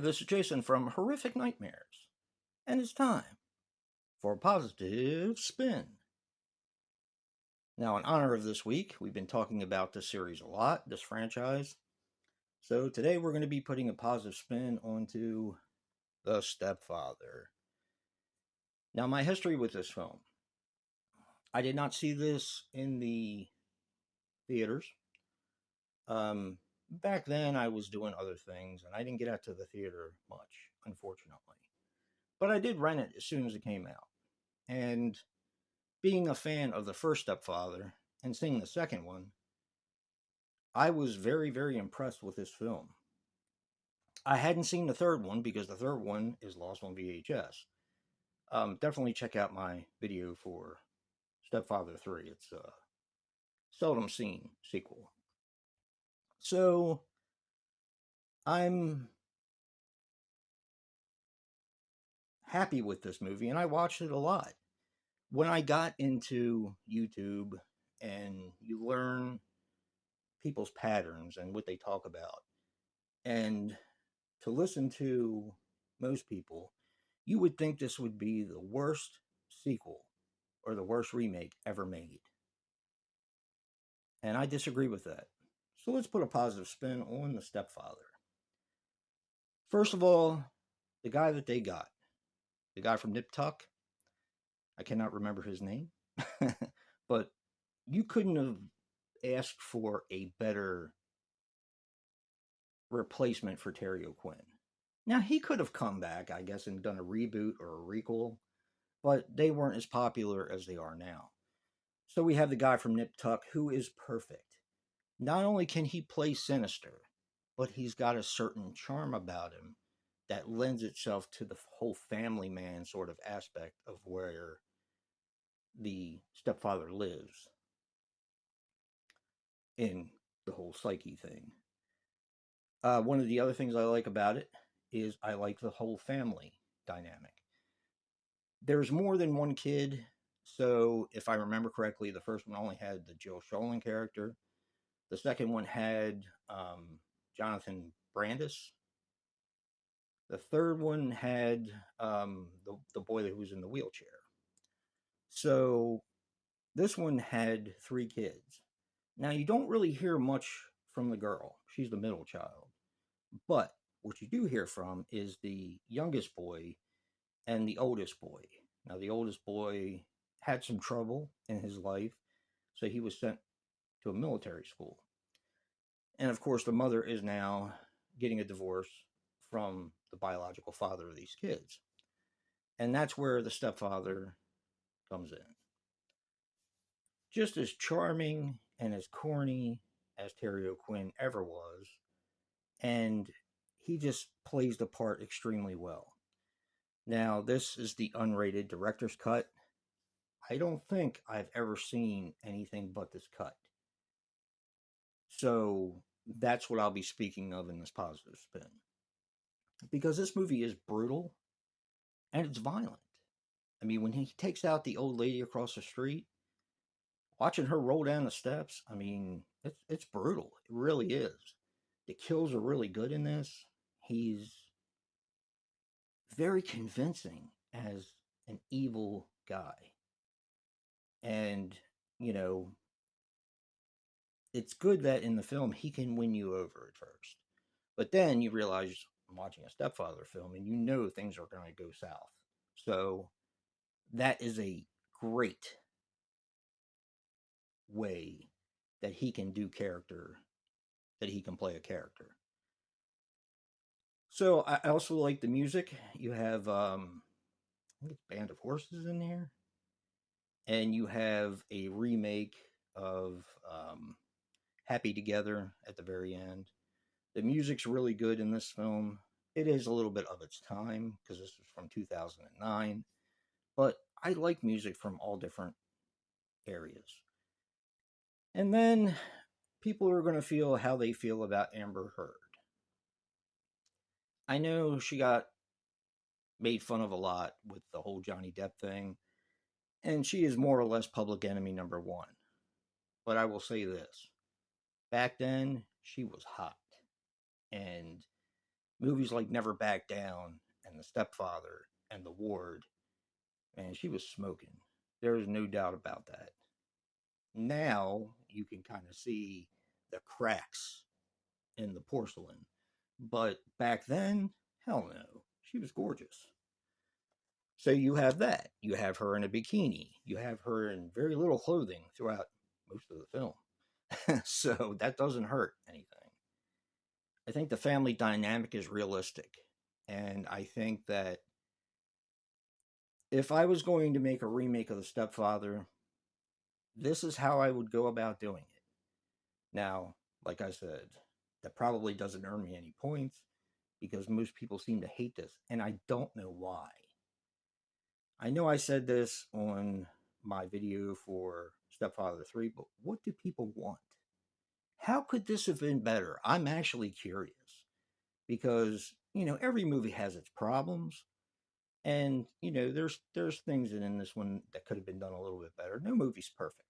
this is Jason from Horrific Nightmares, and it's time for a positive spin. Now, in honor of this week, we've been talking about this series a lot, this franchise. So today we're going to be putting a positive spin onto The Stepfather. Now, my history with this film. I did not see this in the theaters. Back then, I was doing other things, and I didn't get out to the theater much, unfortunately. But I did rent it as soon as it came out. And being a fan of the first Stepfather and seeing the second one, I was very, very impressed with this film. I hadn't seen the third one because the third one is lost on VHS. Definitely check out my video for Stepfather 3. It's a seldom seen sequel. So I'm happy with this movie, and I watched it a lot. When I got into YouTube and you learn people's patterns and what they talk about, and to listen to most people, you would think this would be the worst sequel or the worst remake ever made. And I disagree with that. So let's put a positive spin on The Stepfather. First of all, the guy that they got, the guy from Nip Tuck, I cannot remember his name, but you couldn't have asked for a better replacement for Terry O'Quinn. Now, he could have come back, I guess, and done a reboot or a requel, but they weren't as popular as they are now. So we have the guy from Nip Tuck who is perfect. Not only can he play sinister, but he's got a certain charm about him that lends itself to the whole family man sort of aspect of where the stepfather lives in the whole psyche thing. One of the other things I like about it is I like the whole family dynamic. There's more than one kid, so if I remember correctly, the first one only had the Jill Sholin character. The second one had Jonathan Brandis. The third one had the boy who was in the wheelchair. So this one had 3 kids. Now, you don't really hear much from the girl. She's the middle child. But what you do hear from is the youngest boy and the oldest boy. Now, the oldest boy had some trouble in his life, so he was sent to a military school. And of course, the mother is now getting a divorce from the biological father of these kids. And that's where the stepfather comes in. Just as charming and as corny as Terry O'Quinn ever was, and he just plays the part extremely well. Now, this is the unrated director's cut. I don't think I've ever seen anything but this cut. So that's what I'll be speaking of in this positive spin. Because this movie is brutal and it's violent. I mean, when he takes out the old lady across the street, watching her roll down the steps, I mean, it's brutal. It really is. The kills are really good in this. He's very convincing as an evil guy. And, you know, it's good that in the film he can win you over at first. But then you realize I'm watching a Stepfather film and you know things are going to go south. So that is a great way that he can do character, that he can play a character. So I also like the music. You have I think it's Band of Horses in there. And you have a remake of Happy Together at the very end. The music's really good in this film. It is a little bit of its time because this was from 2009. But I like music from all different areas. And then people are going to feel how they feel about Amber Heard. I know she got made fun of a lot with the whole Johnny Depp thing, and she is more or less public enemy number 1. But I will say this. Back then, she was hot. And Movies like Never Back Down and The Stepfather and The Ward, and she was smoking. There is no doubt about that. Now you can kind of see the cracks in the porcelain. But back then, hell no. She was gorgeous. So you have that. You have her in a bikini. You have her in very little clothing throughout most of the film. So that doesn't hurt anything. I think the family dynamic is realistic. And I think that if I was going to make a remake of The Stepfather, this is how I would go about doing it. Now, like I said, that probably doesn't earn me any points because most people seem to hate this, and I don't know why. I know I said this on my video for Stepfather 3, but what do people want? How could this have been better? I'm actually curious because, every movie has its problems. And, there's things in this one that could have been done a little bit better. No movie's perfect.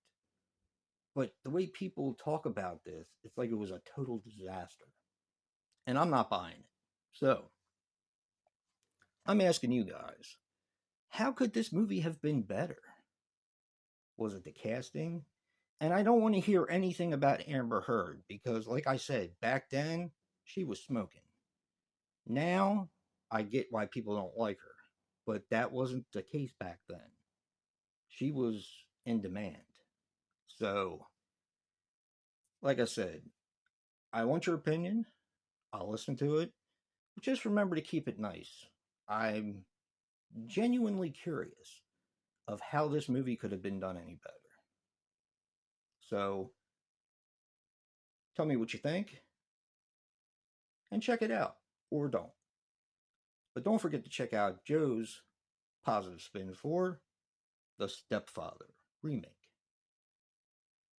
But the way people talk about this, it's like it was a total disaster. And I'm not buying it. So, I'm asking you guys, how could this movie have been better? Was it the casting? And I don't want to hear anything about Amber Heard because, like I said, back then, she was smoking. Now, I get why people don't like her, but that wasn't the case back then. She was in demand. So, like I said, I want your opinion. I'll listen to it. But just remember to keep it nice. I'm genuinely curious of how this movie could have been done any better. So, tell me what you think and check it out, or don't. But don't forget to check out Joe's positive spin for The Stepfather remake.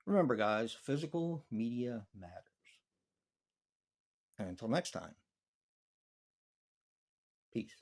Remember, guys, physical media matters. And until next time, peace.